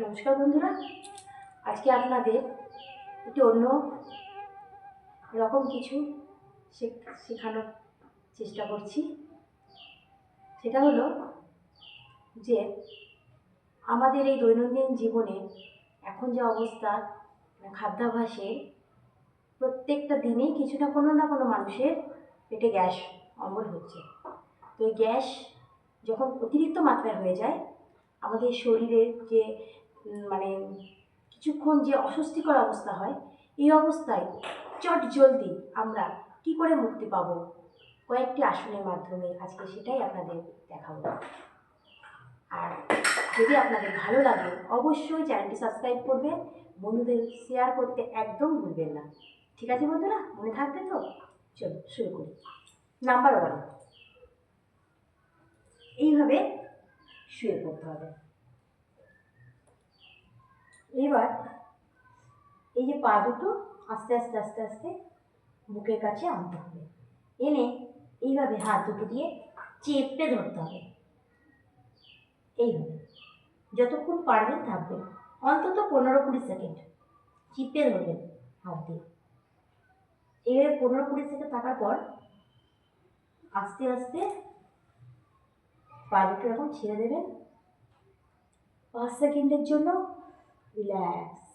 নমস্কার বন্ধুরা, আজকে আপনাদের একটি অন্য রকম কিছু শেখানোর চেষ্টা করছি। সেটা হলো যে আমাদের এই দৈনন্দিন জীবনে এখন যে অবস্থা, খাদ্যাভ্যাসে প্রত্যেকটা দিনেই কিছু না কোনো মানুষের পেটে গ্যাস অম্বল হচ্ছে। তো এই গ্যাস যখন অতিরিক্ত মাত্রায় হয়ে যায়, আমাদের শরীরের যে কিছুক্ষণ যে অস্বস্তিকর অবস্থা হয়, এই অবস্থায় চট জলদি আমরা কি করে মুক্তি পাবো, কয়েকটি আসনের মাধ্যমে আজকে সেটাই আপনাদের দেখাবো। আর যদি আপনাদের ভালো লাগে অবশ্যই চ্যানেলটি সাবস্ক্রাইব করবেন, বন্ধুদের শেয়ার করতে একদম ভুলবেন না। ঠিক আছে বন্ধুরা, মনে থাকবে তো? চলো শুরু করি। নাম্বার 1, এইভাবে শুয়ে পড়তে হবে। এবার এই যে পা দুটো আস্তে আস্তে আস্তে আস্তে বুকের কাছে আনতে হবে, এনে এইভাবে হাত দুটো দিয়ে চেপে ধরতে হবে। এইভাবে যতক্ষণ পারবেন থাকবেন, অন্তত 15-20 সেকেন্ড চিপে ধরবেন হাত দিয়ে। এইভাবে 15-20 সেকেন্ড থাকার পর আস্তে আস্তে পা দুটো এরকম ছেড়ে দেবেন। 5 সেকেন্ডের জন্য রিল্যাক্স।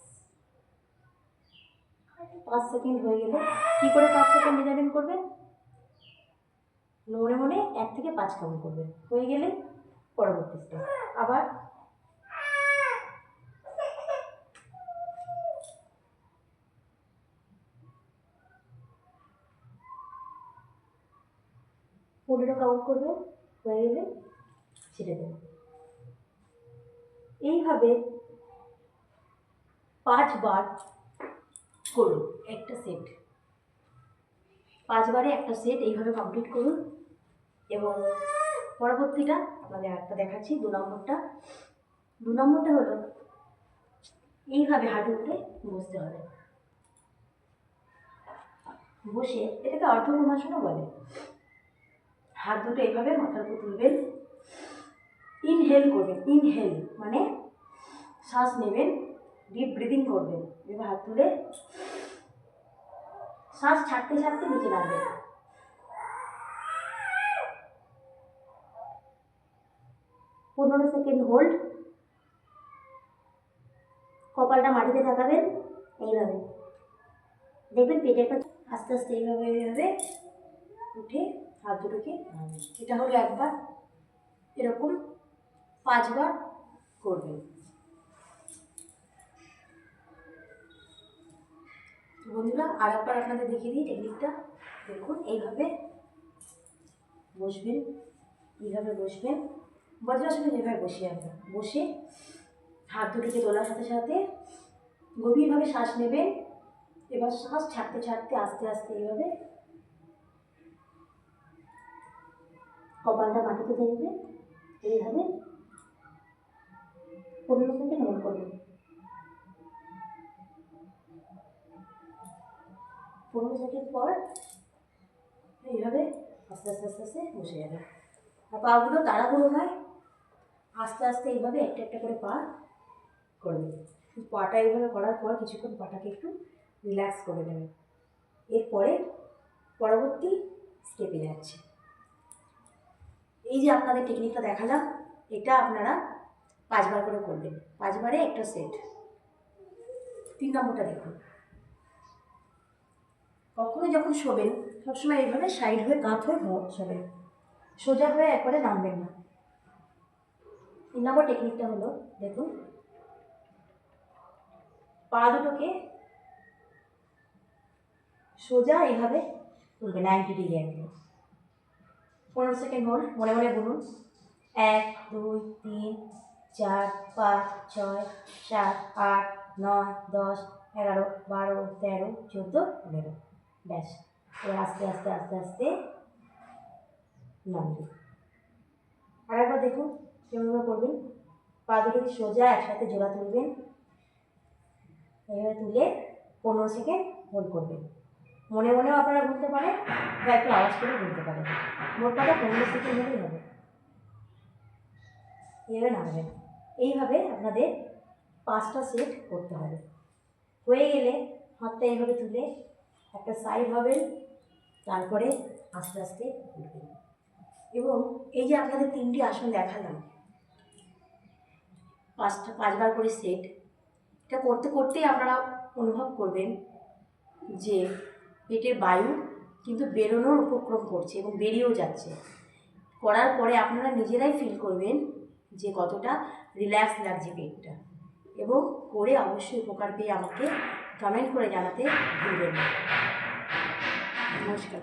5 সেকেন্ড হয়ে গেলে কি করে 5 সেকেন্ড রিজার্ভ করবেন? মনে মনে 1 থেকে 5 কাউন্ট করবেন। হয়ে গেলে পরবর্তী স্টেপ আবার পনেরো কাউন্ট করবেন। হয়ে গেলে ছেড়ে দেবেন। এইভাবে 5 বার করুন একটা সেট। 5 বারে একটা সেট এইভাবে কমপ্লিট করুন। এবং পরবর্তীটা আপনাদের একটা দেখাচ্ছি। 2 নম্বরটা হলো এইভাবে হাঁটু উঠে বসতে হবে। বসে এটাকে অর্ধপদ্মাসনও বলে। হাত দুটো এইভাবে মাথার উপর তুলবেন, ইনহেল করবেন। ইনহেল মানে শ্বাস নেবেন, ডিপ ব্রিদিং করবেন। এবার হাত তুলে শ্বাস ছাড়তে ছাড়তে নিচে নামবেন। 15 সেকেন্ড হোল্ড। কপালটা মাটিতে ঠেকাবেন এইভাবে, দেখবেন পেটের কাছে আস্তে আস্তে এইভাবে উঠে হাত দুটোকে নামাবেন। এটা হলো একবার, এরকম 5 বার করবেন। বন্ধুরা আর একবার আপনাদের দেখিয়ে দিই টেকনিকটা। দেখুন এইভাবে বসবেন, এইভাবে বসবেন, বজ্রাসনে যেভাবে বসি আমরা। বসে হাত দুটোকে তোলার সাথে সাথে গভীরভাবে শ্বাস নেবেন। এবার শ্বাস ছাড়তে ছাড়তে আস্তে আস্তে এইভাবে কপালটা মাটিতে দেখবে। এইভাবে 15 সেকেন্ড হোল্ড করবেন। 15 সেকেন্ড পর এইভাবে আস্তে আস্তে আস্তে আস্তে বসে যাবে। আর পাগুলো তাড়াহুড়ো নয়, আস্তে আস্তে এইভাবে একটা একটা করে পা করবে। পাটা এইভাবে করার পর কিছুক্ষণ পাটাকে একটু রিল্যাক্স করে নেবেন। এরপরে পরবর্তী স্টেপে যাচ্ছে। এই যে আপনাদের টেকনিকটা দেখালাম, এটা আপনারা 5 বার করে করবেন। 5 বারে একটা সেট। 3 নম্বরটা দেখুন। কখনো যখন শোবেন সবসময় এইভাবে সাইড হয়ে কাত হয়ে শোবেন, সোজা হয়ে একবারে নামবেন না। 3 নম্বর টেকনিকটা হলো, দেখুন পা দুটোকে সোজা এইভাবে তুলবেন 90 ডিগ্রি অ্যাঙ্গেলে। 15 সেকেন্ড হোল্ড। মনে মনে বলুন 1 2 3 4 5 6 7 8 9 10 11 12 13 14 15। ব্যাস। এবার আস্তে আস্তে আস্তে আস্তে নামবে। আর একবার দেখুন কেমনভাবে করবেন। পা দুটোকে সোজা একসাথে জোড়া তুলবেন। এইভাবে তুলে 15 সেকেন্ড হোল্ড করবেন। মনে মনেও আপনারা বলতে পারেন বা একটু আওয়াজ করে বলতে পারেন। মোট কথা 15 সেকেন্ড হলেই হবে। এইভাবে নামবেন। এইভাবে আপনাদের 5টা সেট করতে হবে। হয়ে গেলে হাতটা এইভাবে তুলে একটা সাইড হবেন, তারপরে আস্তে আস্তে উঠবেন। এবং এই যে আপনাদের 3টি আসন দেখালাম, 5বার করে সেট, এটা করতে করতেই আপনারা অনুভব করবেন যে পেটের বায়ু কিন্তু বেরোনোর উপক্রম করছে এবং বেরিয়েও যাচ্ছে। করার পরে আপনারা নিজেরাই ফিল করবেন যে কতটা রিল্যাক্স লাগছে পেটটা। এবং করে অবশ্যই উপকার পেয়ে আমাকে কমেন্ট করে জানাতে ভুলবেন না। নমস্কার।